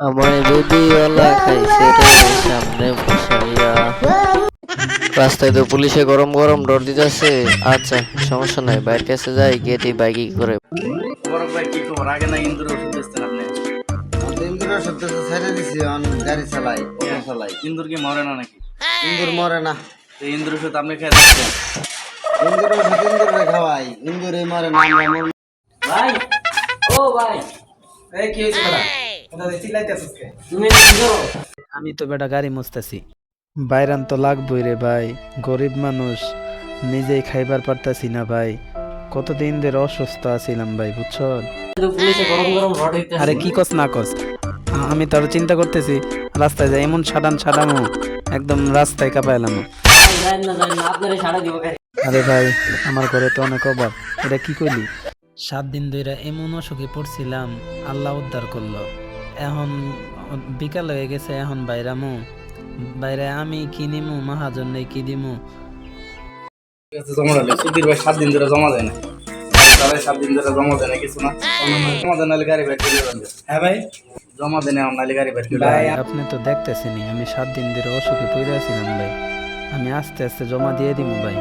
আমায় বেবিওয়ালা খাইছে রে সামনে বসাইয়া। রাস্তায় তো পুলিশে গরম গরম ডর দিতেছে। আচ্ছা, সমস্যা নাই, বাইরের কাছে যাই, গিয়ে দিই বাইকে কি করে। বড় ভাই কি খবর? আগে না ইন্দুর ওষুধ বেচতেন আপনি? ইন্দুর সত্যি ছেড়ে দিছি, গাড়ি চালাই, অটো চালাই। ইন্দুর কি মরে না নাকি? ইন্দুর মরে না। তো ইন্দুর ওষুধ আপনি খেয়ে দিচ্ছেন? ইন্দুর ওষুধ ইন্দুরে খাওয়াই, ইন্দুরে মরে না। আমরা মরি। ভাই, ও ভাই, এই কি হয়েছে বেটা? কোথা থেকে চিল্লাইতেছিস কে? তুমি কি করো? আমি তো বেটা গাড়ি মুছতেছি। বাইরান তো লাগবই রে ভাই, গরিব মানুষ, নিজেই খাইবার পারতাছি না ভাই। কতদিন ধরে অসুস্থ আছিলাম ভাই, বুঝছো? তো পুলিশে গরম গরম রড হইতেছে। আরে কি কস না কস, আমি তো আরো চিন্তা করতেছি রাস্তায় যাই এমন ছাড়ামো একদম রাস্তায় কাঁপাইলাম। যাই না আপনারে সাড়া দিব খাই। আরে ভাই, আমার ঘরে তো অনেক অভাব। এটা কি কইলি? 7 দিন ধরে এমন অসুখে পড়ছিলাম, আল্লাহ উদ্ধার করলো। এখন বিকাল হয়ে গেছে, এখন বাইরে আমি কি নিমু, মহাজন নেই কি দিমু। জমা দিলে সুধীর ভাই 7 দিন ধরে জমা দেয় না। তাহলে 7 দিন ধরে জমা দেয় না কিছু না। জমা দেন নাহলে গাড়ি বের করে দেবেন। হ্যাঁ ভাই, জমা দেন নাহলে গাড়ি বের করে ভাই, দেবেন। আপনি তো দেখতেছেনি আমি 7 দিন ধরে অসুখে পড়ে আছিলাম ভাই। আমি আস্তে আস্তে জমা দিয়ে দিমু ভাই।